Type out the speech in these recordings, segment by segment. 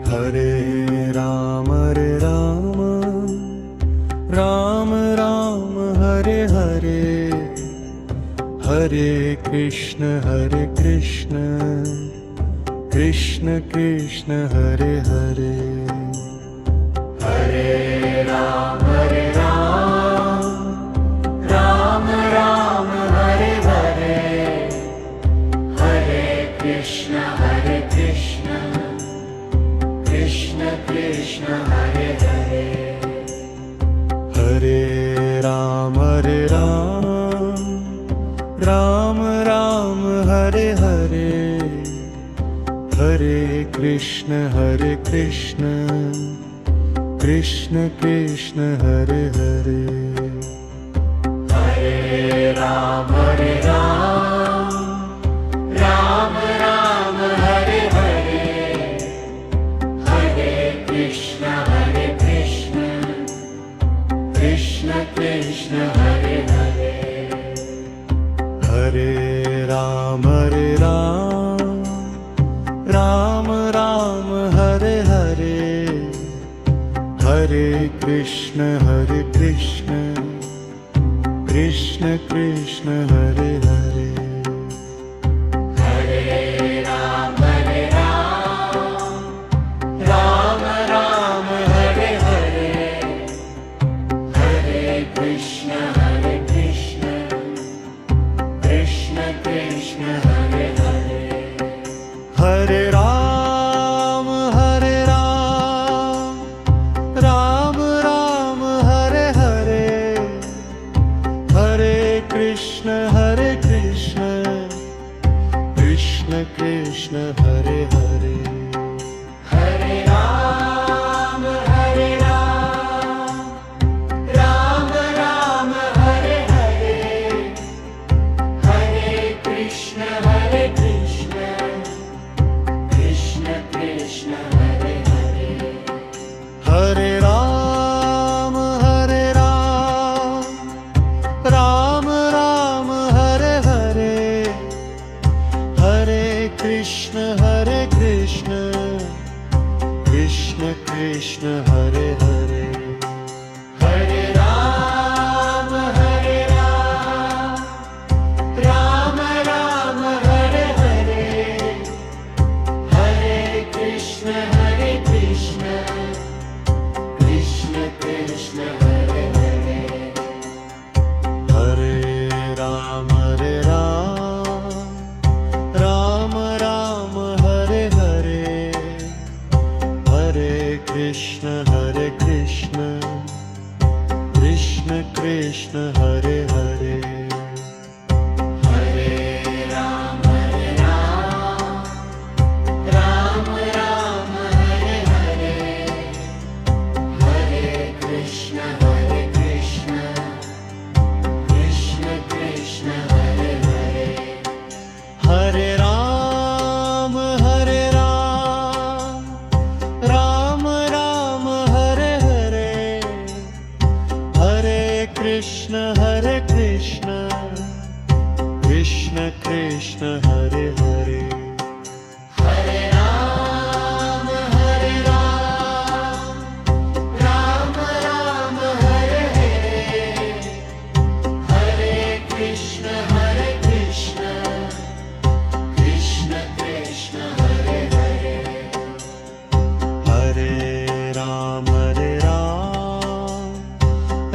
Hare Ram Ram Ram Hare Hare, Hare Krishna Krishna Krishna Hare Hare. Hare Ram Ram Ram Hare Hare, Hare Krishna Krishna Krishna Hare Hare. Hare Ram Ram Ram Hare Hare, Hare Krishna Krishna Krishna Hare Hare. Hare Ram Ram Ram Hare Hare, Hare Krishna Krishna Krishna Hare Hare. Hare Ram Ram Ram Hare Hare, Hare Krishna Krishna Krishna Hare Hare. Hare Ram Ram Ram Hare Hare, Hare Krishna Krishna Krishna Hare Hare. Hare Ram Ram Ram Hare Hare, Hare Krishna Krishna Krishna Hare Hare. Hare Ram Ram Ram Hare Hare, Hare Krishna Krishna Krishna Hare Hare. Hare Ram Ram Ram Hare Hare, Hare Krishna Krishna Krishna Hare Hare. Hare Ram Ram Ram Hare Hare, Hare Krishna Krishna Krishna Hare Hare. Hare Ram Ram Ram Hare Hare, Hare Krishna Krishna Krishna Hare Hare. Hare Ram Ram Ram Hare Hare, Hare Krishna Krishna Krishna Hare Hare. Hare Ram Ram Ram Hare Hare, Hare Krishna Krishna Krishna Hare Hare. Hare Ram Ram Ram Hare Hare, Hare Krishna Krishna Krishna Hare Hare. Hare Ram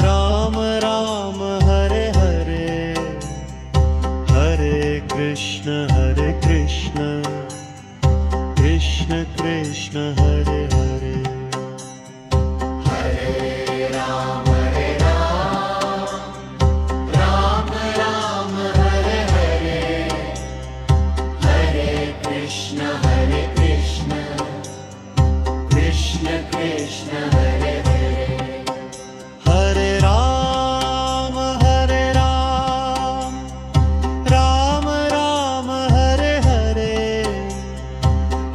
Ram Ram Hare Hare, Hare Krishna Krishna Krishna Hare Hare. Hare Ram Ram Ram Hare Hare, Hare Krishna Krishna Krishna Hare Hare. Hare Ram Ram Ram Hare Hare,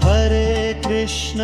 Hare Krishna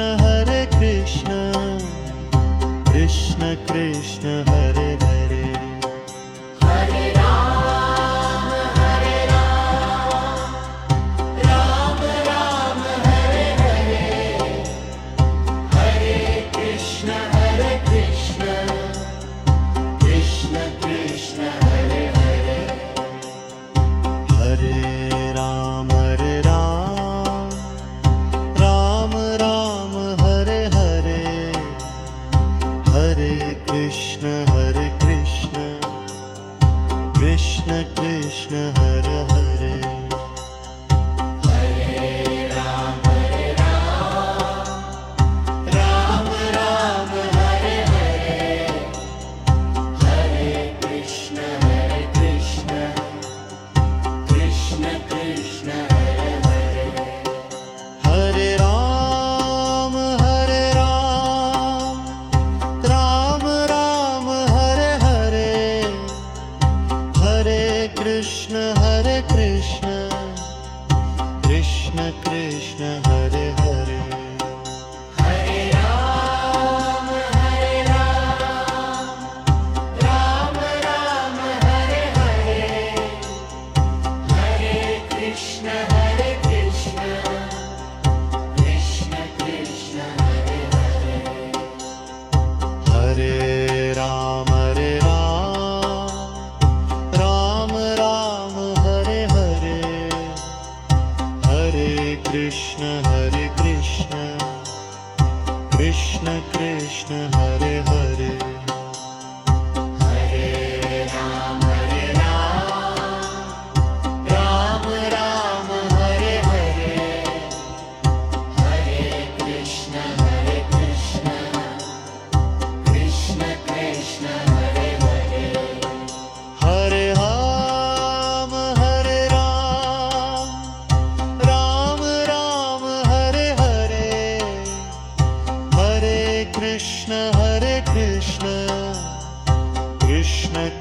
Krishna Krishna Hare Hare Hare Ram Ram Ram Hare Hare Hare Krishna Krishna Krishna Hare Hare Hare Ram Ram Ram Hare Hare Hare Krishna Krishna Krishna Hare Hare Hare Ram Ram Ram Hare Hare Hare Krishna Krishna Krishna Hare Hare Hare Ram Ram Ram Hare Hare Hare Krishna Krishna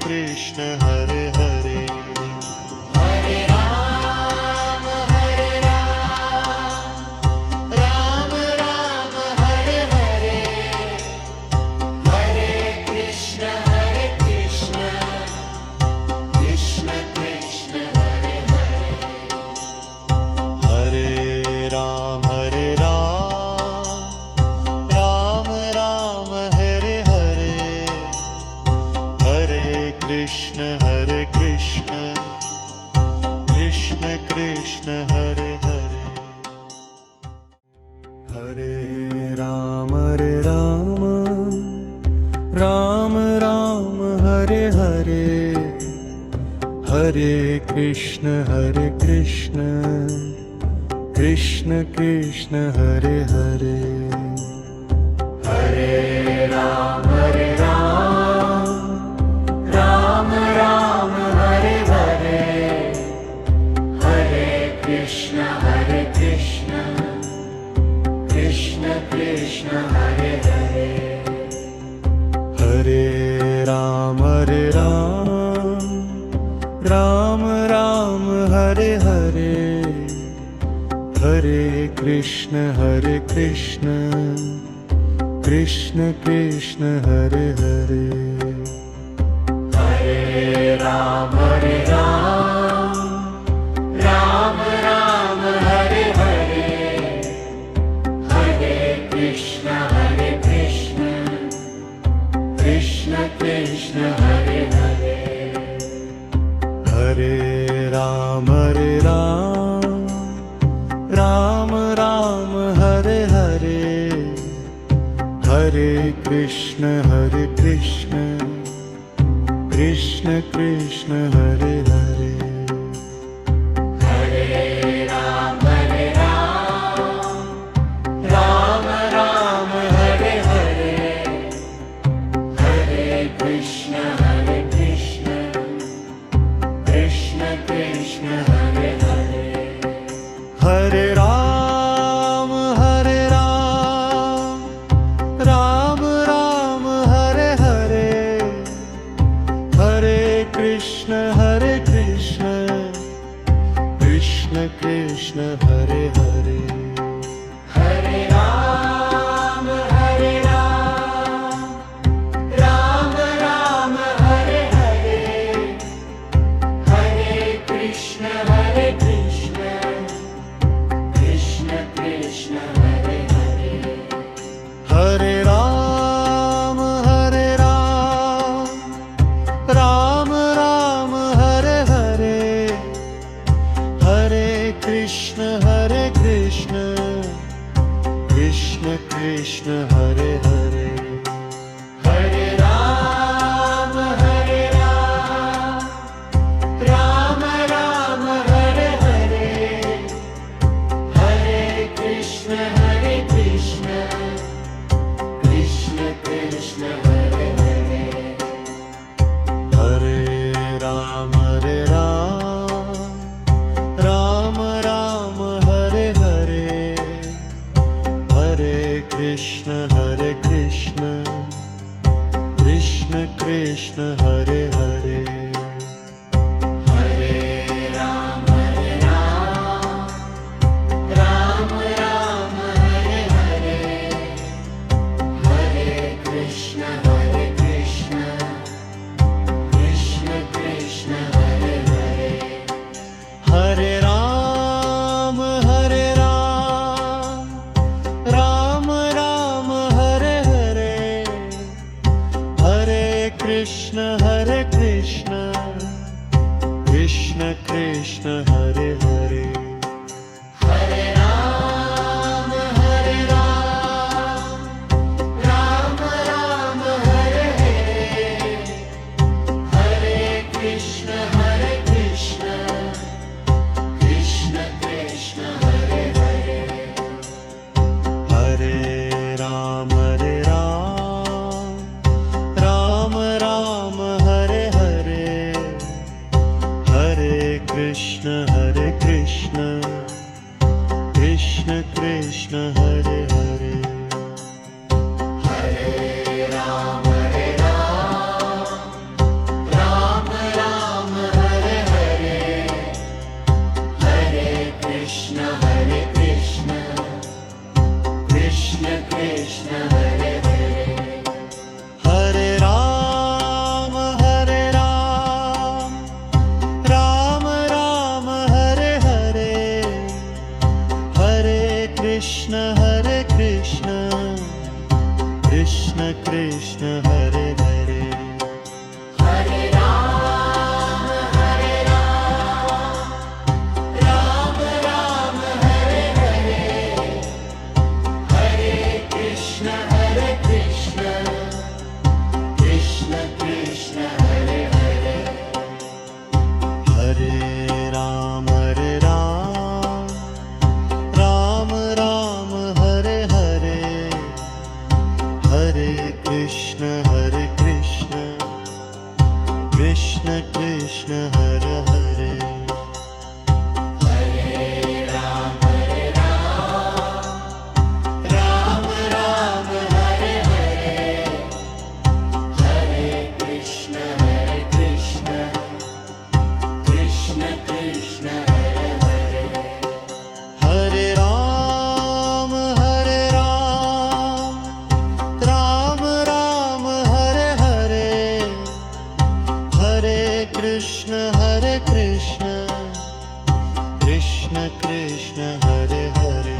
Krishna Hare Hare Hare Ram Ram Ram Hare Hare Hare Krishna Krishna Krishna Hare Hare Hare Ram Ram Hare Hare Hare Krishna Krishna Krishna Hare Hare Hare Ram Ram Ram Hare Hare Hare Krishna Krishna Krishna Hare Hare Hare Ram Ram Hare Hare Hare Krishna Krishna Krishna Hare Hare Hare Ram Ram Hare Hare Hare Krishna Krishna Krishna Hare Hare Hare Ram Ram Hare Hare Hare Krishna Krishna Hare Hare Hare Ram Ram Hare Hare Hare Krishna Krishna Hare Hare Hare Ram Ram Hare Hare Hare Krishna Krishna Hare Hare Hare Ram Ram Hare Hare Hare Krishna Krishna Hare Hare Hare Ram Ram Hare Hare Hare Krishna Krishna Hare Hare Hare Ram Ram Hare Hare Hare Krishna Krishna Hare Hare Hare Ram Ram Hare Hare Hare Krishna Krishna Hare Hare Hare Ram Ram Hare Hare Hare Krishna Krishna Krishna Hare Hare Hare Ram Ram Ram Hare Hare Hare Krishna Krishna Krishna Hare Hare Hare Ram Ram Ram Hare Hare Hare Krishna Krishna Krishna Hare Hare Hare Ram Ram Hare Hare Hare Krishna Krishna Krishna Hare Hare Hare Ram Ram Ram Hare Hare Hare Krishna Krishna Krishna Hare Hare Hare Ram Ram Hare Hare Hare Krishna Krishna Krishna Hare Hare Hare Ram Ram Hare Hare Hare Krishna Krishna Krishna Hare Hare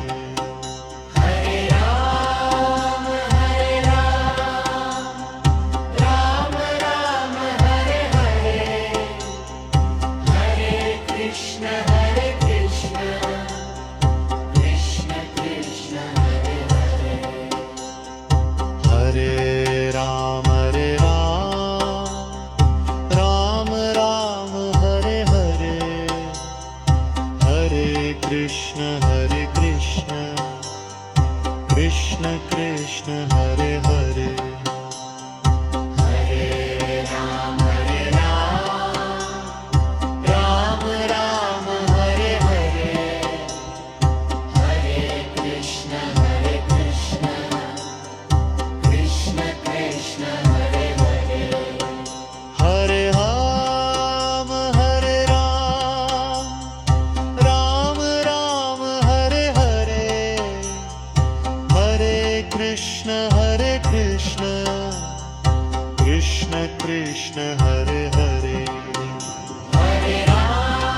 Hare Ram Ram Hare Hare Hare Krishna Krishna Krishna Hare Hare Hare Ram Ram Hare Hare Hare Krishna Krishna Hare Hare Hare Ram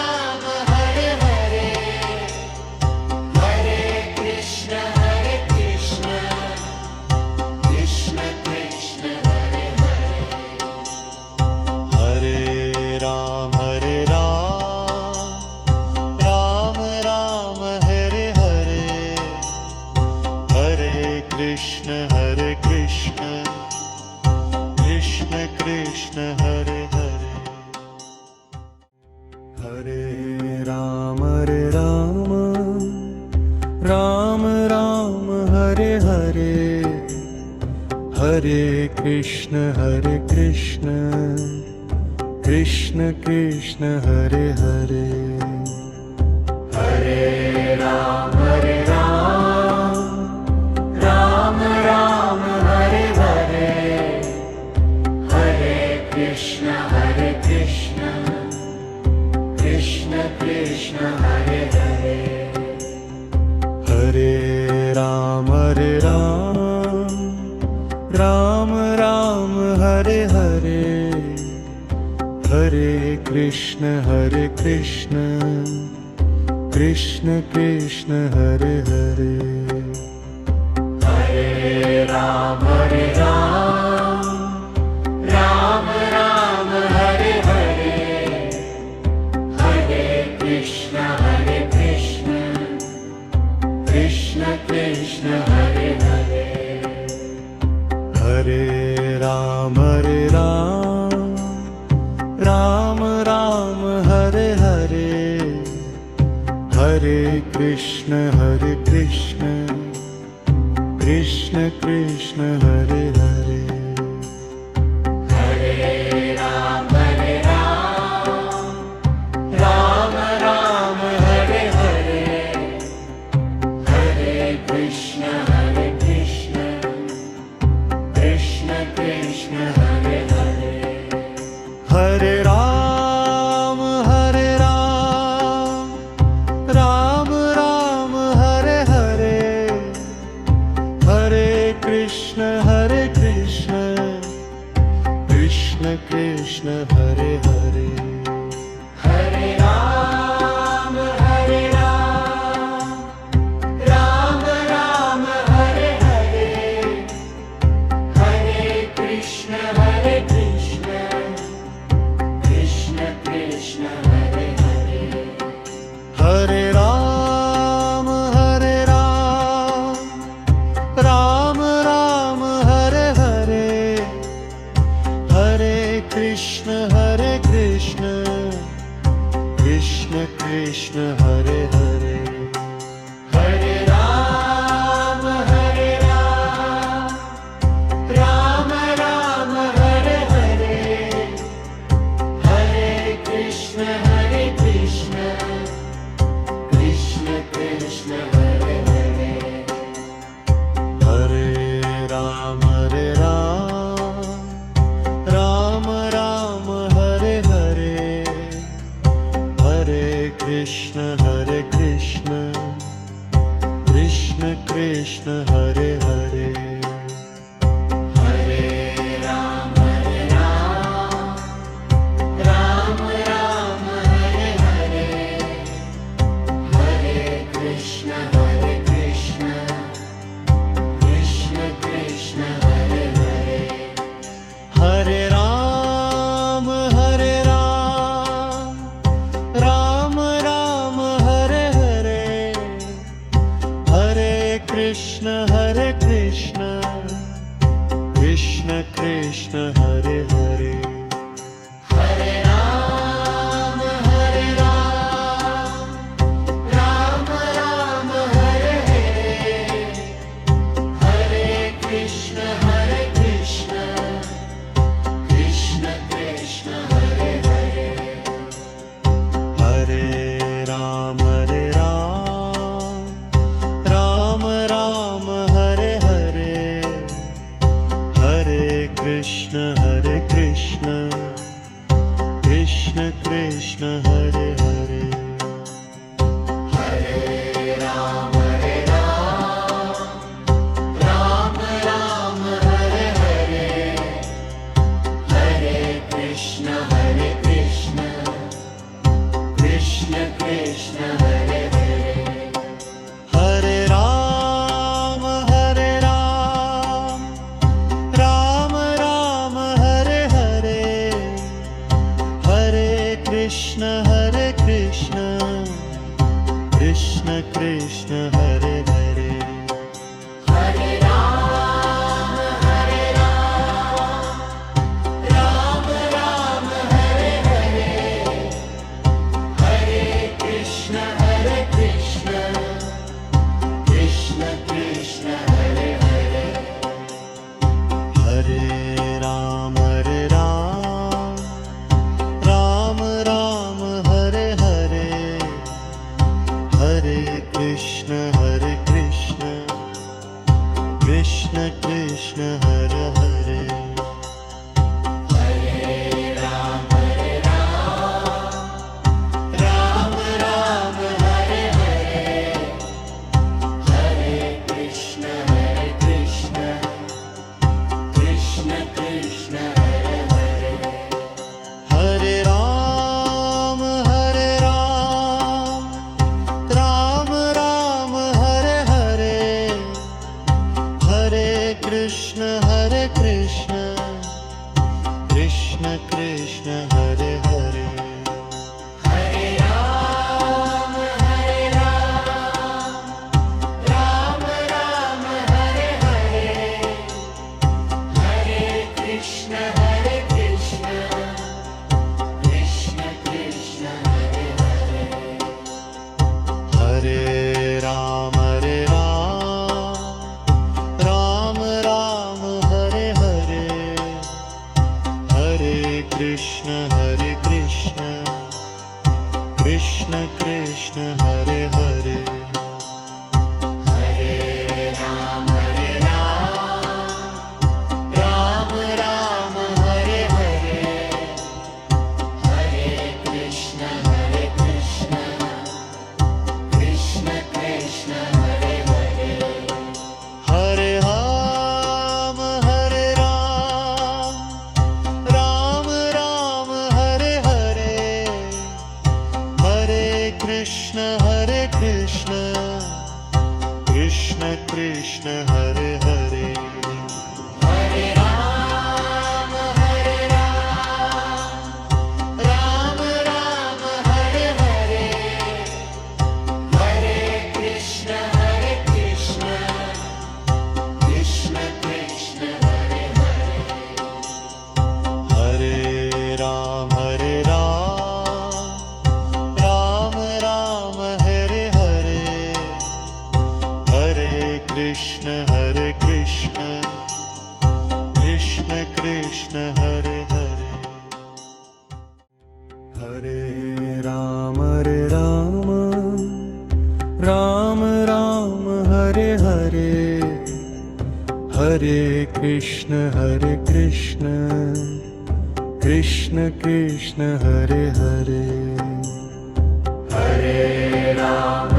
Ram Hare Hare Hare Krishna Krishna Krishna Hare Hare Hare Ram Hare Hare Hare Krishna Krishna Hare Hare Hare Ram Ram Hare Hare Hare Krishna Krishna Krishna Hare Hare Hare Ram Ram Hare Hare Hare Krishna Krishna Hare Hare Hare Ram Ram Hare Hare Hare Krishna Krishna Hare Hare Hare Ram Ram Hare Hare Hare Krishna Krishna Hare Hare Hare Ram Ram Hare Hare Hare Krishna Krishna Hare Hare Hare Ram Ram Hare Hare Hare Krishna Krishna Hare Hare Hare Ram Ram Hare Hare Hare Krishna Krishna Hare Hare Hare Ram Krishna Hare Hare Hare Ram Ram Ram Hare Hare Hare Krishna Krishna Krishna Hare Hare Hare Ram Ram Ram Hare Hare Hare Krishna Krishna Krishna Hare Hare Hare Ram Ram Ram Hare Hare Hare Krishna Krishna Krishna Hare Hare Hare Ram Ram Ram Hare Hare Hare Krishna Krishna Krishna Hare Hare Hare Ram Ram Ram Hare Hare Hare Krishna Krishna Krishna Hare Hare Hare Ram Ram Ram Hare Hare Hare Krishna Krishna Krishna Hare Hare Hare Ram Ram Hare Hare Hare Krishna Krishna Krishna Hare Hare Hare Ram Ram Hare Hare Hare Krishna Krishna Krishna Hare Hare Hare Ram Ram Hare Hare Hare Krishna Krishna Krishna Hare Hare Hare Ram Ram Hare Hare Hare Krishna Krishna Krishna Hare Hare Hare Ram Ram Hare Hare Hare Krishna Krishna Krishna Hare Hare Hare Ram Ram Hare Hare Hare Krishna Krishna Krishna Hare Hare Hare Ram Ram Hare Hare Hare Krishna Krishna Krishna Hare Hare Hare Ram Ram Hare Hare Hare Krishna Krishna Hare Hare Hare Ram Ram Hare Hare Hare Krishna Krishna Krishna Hare Hare Hare Ram Ram Hare Hare Hare Krishna Krishna Hare Hare Hare Ram Ram Hare Hare Hare Krishna Krishna Krishna Hare Hare Hare Ram Ram Hare Ram Ram Ram Hare Hare, Hare Krishna Krishna Krishna Hare Hare. Hare Ram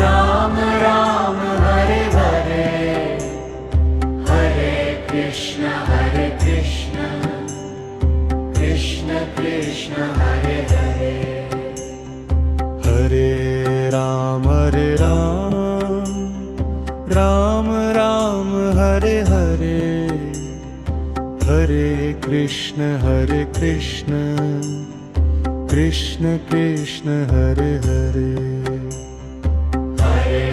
Ram Ram Hare Hare, Hare Krishna Krishna Krishna Hare Hare. Hare Ram Ram Ram Hare Hare, Hare Krishna Krishna Krishna Hare Hare. Hare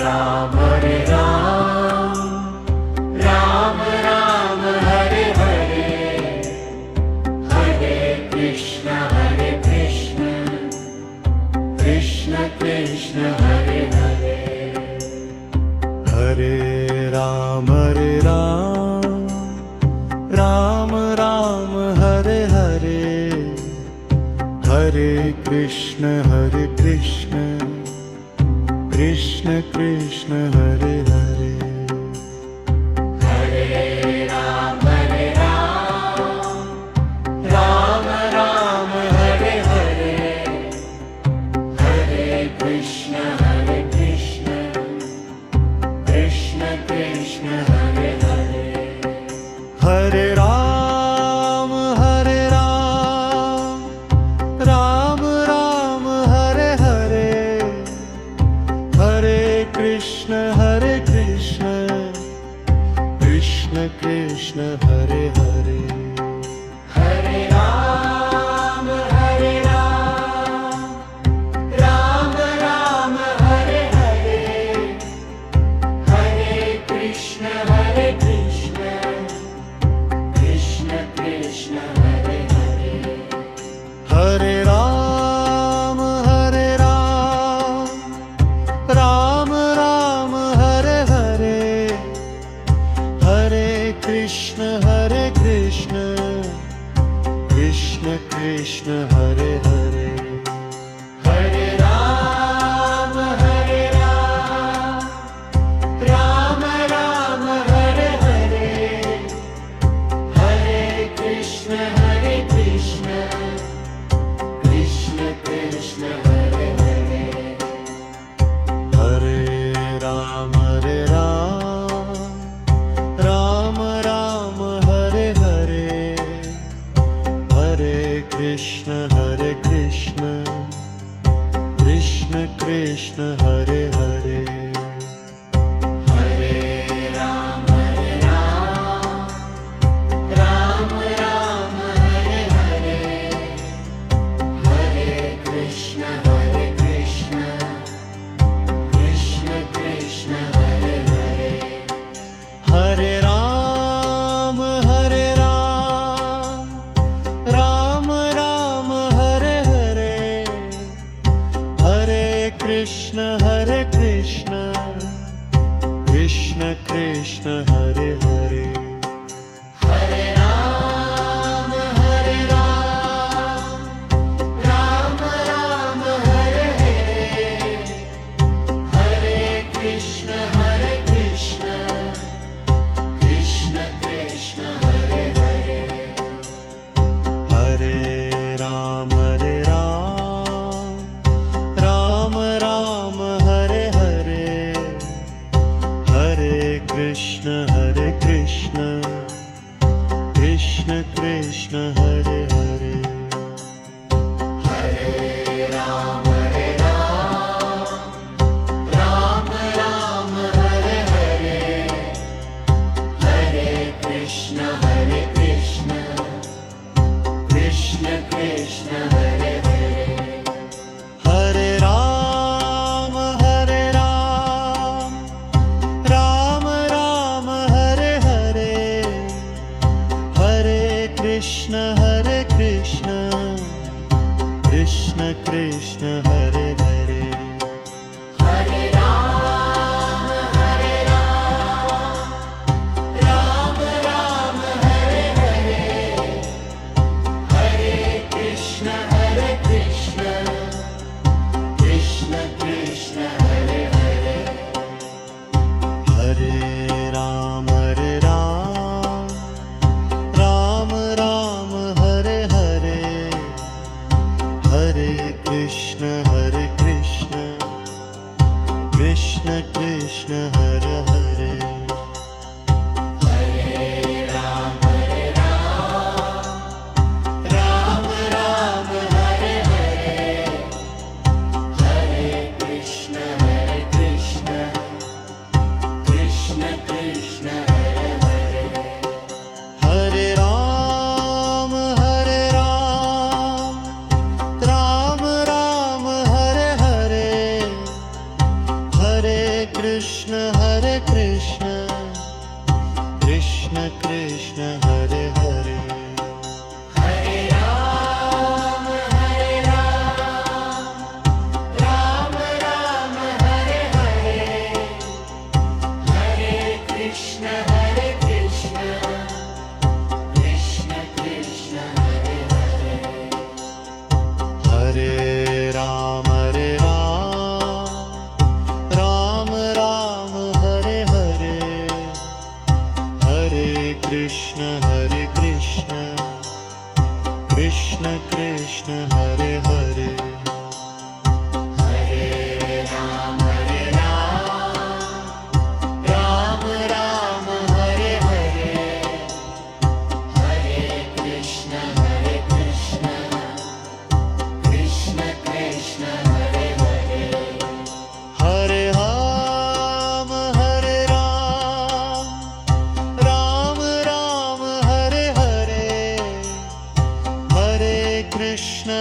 Ram Ram Ram Hare Hare, Hare Krishna Krishna Krishna Hare Hare. Hare Ram Ram Ram Hare Hare, Hare Krishna Krishna Krishna Hare Hare. Hare Ram Ram Ram Hare Hare, Hare Krishna Krishna Krishna Hare Hare. Hare Ram Ram Ram Hare Hare, Hare Krishna Krishna Krishna Hare Hare. Hare Ram Ram Ram Hare Hare, Hare Krishna Krishna Krishna Hare Hare. Hare Ram Ram Ram Hare Hare, Hare Krishna Krishna Krishna Hare Hare. Hare Ram Ram Ram Hare Hare, Hare Krishna Krishna Krishna Hare Hare. Hare Ram Ram Ram Hare Hare, Hare Krishna Krishna Krishna Hare Hare. Hare Ram Ram Ram Hare Hare, Hare Krishna Krishna Krishna Hare Hare. Hare Ram Ram Ram Hare Hare, Hare Krishna Krishna Krishna Hare Hare. Hare Ram Ram Ram Hare Hare, Hare Krishna Krishna Krishna Hare Hare. Hare Ram Ram Ram Hare Hare, Hare Krishna Krishna Krishna Hare Hare. Hare Ram Ram Ram Hare Hare, Hare Krishna Krishna Krishna Hare Hare. Hare Ram Ram Ram Hare Hare, Hare Krishna Krishna Krishna Hare Hare. Hare Ram Ram Ram Hare Hare, Krishna Hare Hare Ram Ram Hare Hare Hare Krishna Krishna Krishna Hare Hare Hare Ram Ram Ram Hare Hare Hare Krishna Krishna Krishna Hare Hare Hare Ram Ram Ram Hare Hare Hare Krishna Krishna Krishna Hare Hare Hare Ram Ram Hare Hare Hare Krishna Krishna Krishna Hare Hare Hare Ram Ram Hare Hare Hare Krishna Krishna Krishna Hare Hare Hare Ram Ram Hare Hare Hare Krishna